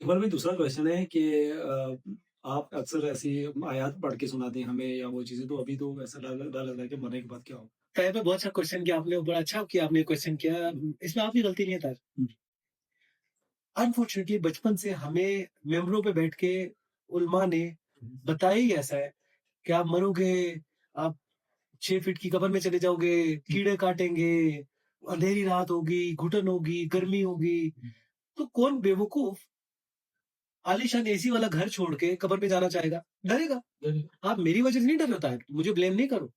इकबाल भाई दूसरा क्वेश्चन है कि आप अक्सर ऐसी आयत पढ़ के सुनाते हैं हमें या वो चीज़ें, तो अभी तो ऐसा डर लग रहा है कि मरने के बाद क्या होगा? ताहिर भाई बहुत अच्छा क्वेश्चन किया आपने, बड़ा अच्छा किया आपने क्वेश्चन किया। इसमें आपकी गलती नहीं है ताहिर। हुँ, अनफॉर्चुनेटली बचपन से हमें मेम्बरों पे बैठ के उलमा ने हुँ, बताया ही ऐसा है कि आप मरोगे, आप 6 फीट की कब्र में चले जाओगे, हुँ, कीड़े काटेंगे, अंधेरी रात होगी, घुटन होगी, गर्मी होगी। हुँ, तो कौन बेवकूफ आलीशान एसी वाला घर छोड़ के कब्र में जाना चाहेगा? डरेगा। बिल्कुल, आप मेरी वजह से नहीं डर रहे होता है, मुझे ब्लेम नहीं करो।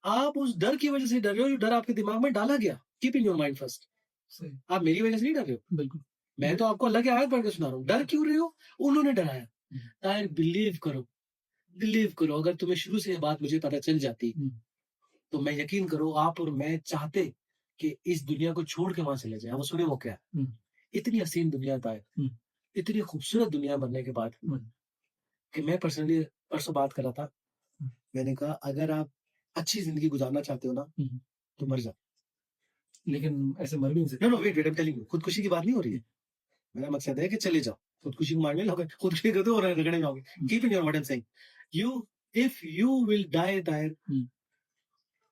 आप उस डर की वजह से डर रहे हो, जो डर आपके दिमाग में डाला गया। Keep in your mind first. सही, आप मेरी वजह से नहीं डर रहे हो। बिल्कुल। मैं तो आपको अल्लाह की आयत पढ़ के सुना रहा हूँ। डर क्यों रहे हो? उन्होंने डराया। हुँ, ताहिर बिलीव करो, अगर तुम्हें शुरू से ये बात मुझे पता चल जाती, हुँ, तो मैं यकीन करो आप और मैं चाहते कि इस दुनिया को छोड़ के वहां चले जाए। वो सुने वो क्या? हुँ, इतनी हसीन दुनिया था, हुँ, इतनी खूबसूरत दुनिया बनने के बाद हुँ, कि मैं पर्सनली परसों बात कर रहा था। हुँ, मैंने कहा अगर आप अच्छी जिंदगी गुजारना चाहते हो ना, हुँ। तो मर जाओ। लेकिन ऐसे मर भी नहीं नो सकते। No wait wait, I am telling you, खुदकुशी की बात नहीं हो रही है। मेरा मकसद है कि चले जाओ। खुदकुशी को मारने लोगे, खुदकुशी करते हो रगड़े जाओगे। Hmm, keep in your what I am saying. You if you will die Tahir, hmm,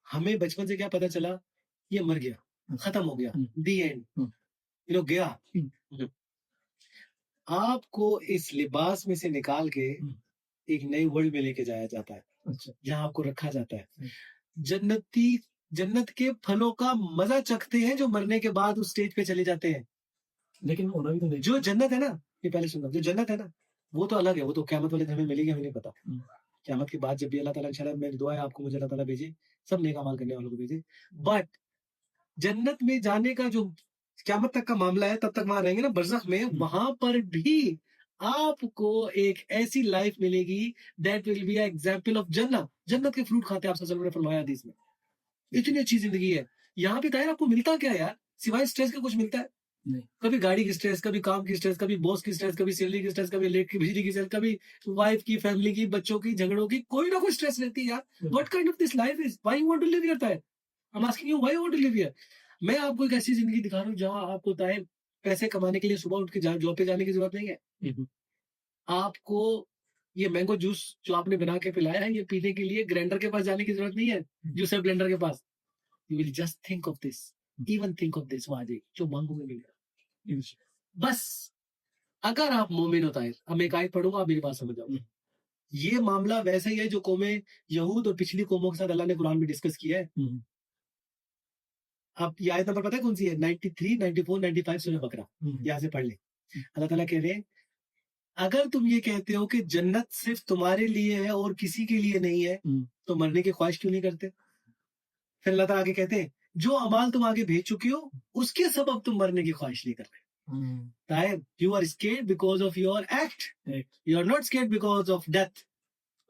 हमें बचपन से क्या पता चला? ये मर गया, हुँ, खत्म हो गया, हुँ, दी एंड। हुँ, यू नो गया। हुँ, आपको इस लिबास में से निकाल के हुँ, एक नई वर्ल्ड में लेके जाया जाता है, अच्छा, जहाँ आपको रखा जाता है। सही। जन्नती जन्नत के फलों का मजा चखते हैं जो मरने के बाद उस स्टेज पे चले जाते हैं। लेकिन होना भी तो नहीं। जो जन्नत है ना, ये पहले सुनना, जो जन्नत है ना, वो तो अलग है, वो तो क़यामत वाले दिन हमें मिलेगी, हमें नहीं पता। हुँ, क़यामत के बाद जब भी अल्लाह ताला इंशाअल्लाह, मेरी दुआ है आपको मुझे अल्लाह ताला भेजे, सब नेक अमाल करने वालों को भेजे। बट जन्नत में जाने का जो क़यामत तक का मामला है, तब तक वहाँ रहेंगे ना बरज़ख में, हुँ, वहाँ पर भी आपको एक ऐसी लाइफ़ मिलेगी that will be a example of जन्नत। जन्नत के फ्रूट खाते हैं, आप सल्लल्लाहु अलैहि वसल्लम ने फरमाया हदीस में। इतनी अच्छी ज़िंदगी है। यहाँ पे ताहिर आपको मिलता क्या है यार? सिवाय स्ट्रेस के कुछ मिलता है? नहीं। कभी गाड़ी की स्ट्रेस, कभी काम की स्ट्रेस, कभी बॉस की स्ट्रेस, कभी सैलरी की स्ट्रेस, कभी लेट की बिजली की स्ट्रेस, कभी वाइफ की, फैमिली की, बच्चों की, झगड़ों की, कोई ना कोई स्ट्रेस रहती है यार। बिल्कुल। What kind of this life is? Why you want to live here Tahir? I am asking you, why you want to live here? मैं आपको एक ऐसी जिंदगी दिखा रहा हूँ जहाँ आपको ताहिर पैसे कमाने के लिए सुबह उठ के जॉब पे जाने की जरूरत नहीं है। हुँ, हुँ, आपको ये मैंगो जूस जो आपने बना के पिलाया है, ये पीने के लिए ग्राइंडर के पास जाने की जरूरत नहीं है, हुँ, जूसर ब्लेंडर के पास। You will just think of this, hmm, even think of this, वहां जो मांगोगे मिलेगा। इंश बस अगर आप मोमिन हो ताहिर, अब मैं एक आयत पढ़ूंगा, आप मेरी बात समझ हुँ, जाओगे। ये मामला वैसा ही है जो कौमें यहूद और पिछली कौमों के साथ अल्लाह ने कुरान में डिस्कस किया है। हुँ, आप ये आयत नंबर पता है कौन सी है? 93, 94, 95 सूरह बकरा। हुँ, यहाँ से पढ़ ले। हुँ, अल्लाह ताला कह रहे हैं, अगर तुम ये कहते हो कि जन्नत सिर्फ तुम्हारे लिए है और किसी के लिए नहीं है, हुँ, तो मरने की ख्वाहिश क्यों नहीं करते? फिर अल्लाह ताला आगे कहते हैं, जो अमाल तुम आगे भेज चुके हो, उसके सबब तुम मरने की ख्वाहिश नहीं कर रहे। Hmm, Tahir, you are scared because of your act, एक you are not scared because of death.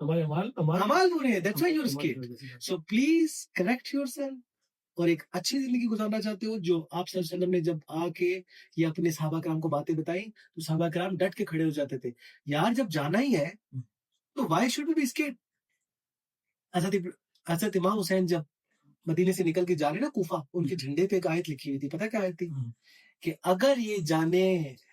हमारे अमाल अमाल बुरे हैं, दैट्स व्हाई यू आर अमाल की स्केर्ड। वजह से। So please correct yourself. और एक अच्छी जिंदगी गुजारना चाहते हो, जो आप सल्लल्लाहु अलैहि वसल्लम ने जब आके ये अपने सहाबा कराम को बातें बताई, तो सहाबा कराम डट के खड़े हो जाते थे। यार जब जाना ही है, हुँ, तो why should we be scared? Hazrat Imam Hussain जब मदीने से निकल के जा रहे ना कूफा, हुँ, उनके झंडे पे एक आयत लिखी हुई थी, पता क्या आयत थी? हुँ, कि अगर ये जाने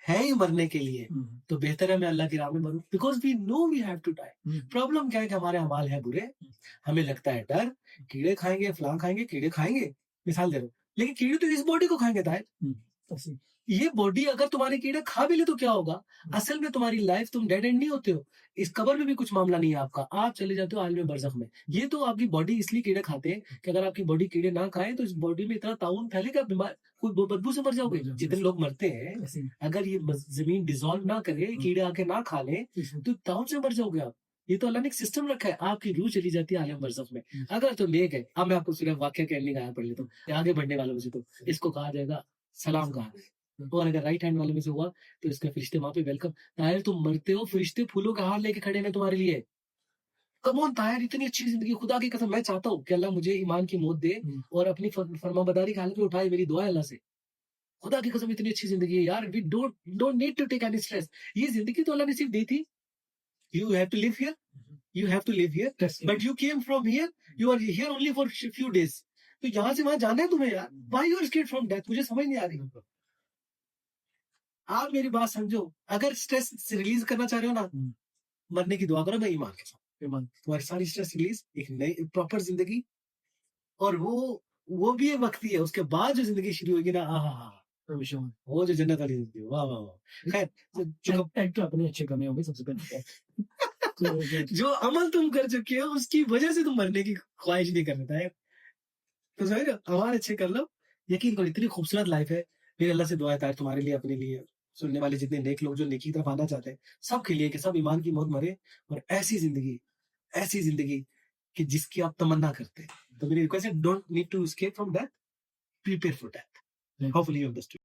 हैं ही मरने के लिए, हुँ, तो बेहतर है मैं अल्लाह की राह में मरूं, because we know we have to die. हुँ, प्रॉब्लम क्या है कि हमारे अमाल है बुरे, हुँ, हमें लगता है डर, कीड़े खाएंगे, फलां खाएंगे, कीड़े खाएंगे, मिसाल दे रहा हूं, लेकिन कीड़े तो इस बॉडी को खाएंगे ताहिर। हुँ, ऐसे ही। ये बॉडी अगर तुम्हारे कीड़े खा भी ले तो क्या होगा? असल में तुम्हारी लाइफ, तुम डेड एंड नहीं होते हो। इस कब्र में भी कुछ मामला नहीं है आपका, आप चले जाते हो आलम बरज़ख में। ये तो आपकी बॉडी इसलिए कीड़े खाते हैं कि अगर आपकी बॉडी कीड़े ना खाए तो इस बॉडी में इतना ताउन फैलेगा, बीमार कोई बदबू से मर जाओगे। जितने लोग मरते हैं, ऐसे ही। अगर ये जमीन डिसॉल्व ना करे, कीड़े आके ना खा ले, हुँ, तो ताउन से मर जाओगे आप। ये तो अल्लाह ने एक सिस्टम रखा है, आपकी रूह चली जाती है आलम बरज़ख में। हुँ, अगर तो ले गए, अब मैं आपको सिर्फ वाक्य का एंडिंग आया पढ़ लेता हूँ, आगे बढ़ने वालों में से तो इसको कहा जाएगा सलाम कहा, और अगर राइट हैंड वाले में से हुआ तो इसके फरिश्ते वहां पे वेलकम। ताहिर तुम मरते हो, फरिश्ते फूलों का हार लेके खड़े हैं तुम्हारे लिए। कम ऑन ताहिर, इतनी अच्छी जिंदगी, खुदा की कसम मैं चाहता हूँ कि अल्लाह मुझे ईमान की मौत दे हुँ, और अपनी फरमाबरदारी की हालत में उठाए, मेरी दुआ है अल्लाह से। खुदा की कसम इतनी अच्छी जिंदगी है यार, we don't don't need to take any stress. ये जिंदगी तो अल्लाह ने सिर्फ दी थी। You have to live here, you have to live here, test but you came from here, you are here only for few days. तो यहाँ से वहां जाना है तुम्हें यार, why you are scared from death? मुझे समझ नहीं आ रही। आप मेरी बात समझो, अगर स्ट्रेस रिलीज करना चाह रहे हो ना, हुँ। मरने की दुआ करो मैं ईमान के साथ। ईमान तुम्हारी सारी स्ट्रेस रिलीज, एक नई प्रॉपर जिंदगी, और वो भी एक वक्त ही है, उसके बाद जो जिंदगी शुरू होगी ना, आहा, परमेश्वर में। वो जो जन्नत वाली जिंदगी, वाह वाह वाह। खैर, जो एक तो अपने अच्छे कमी होगी सबसे पहले। तो जो अमल तुम कर चुके हो उसकी वजह से तुम मरने की ख्वाहिश नहीं कर रहे थे। तो समझ रहे हो? अमाल अच्छे कर लो, यकीन करो इतनी खूबसूरत लाइफ है। मेरी अल्लाह से दुआ है तार तुम्हारे लिए, अपने लिए, सुनने वाले जितने नेक लोग जो नेकी की तरफ आना चाहते हैं, सबके लिए कि सब ईमान की मौत मरे, और ऐसी जिंदगी कि जिसकी आप तमन्ना करते हैं। तो मेरी रिक्वेस्ट है, don't need to escape from death, prepare for death. जी। Hopefully you understood.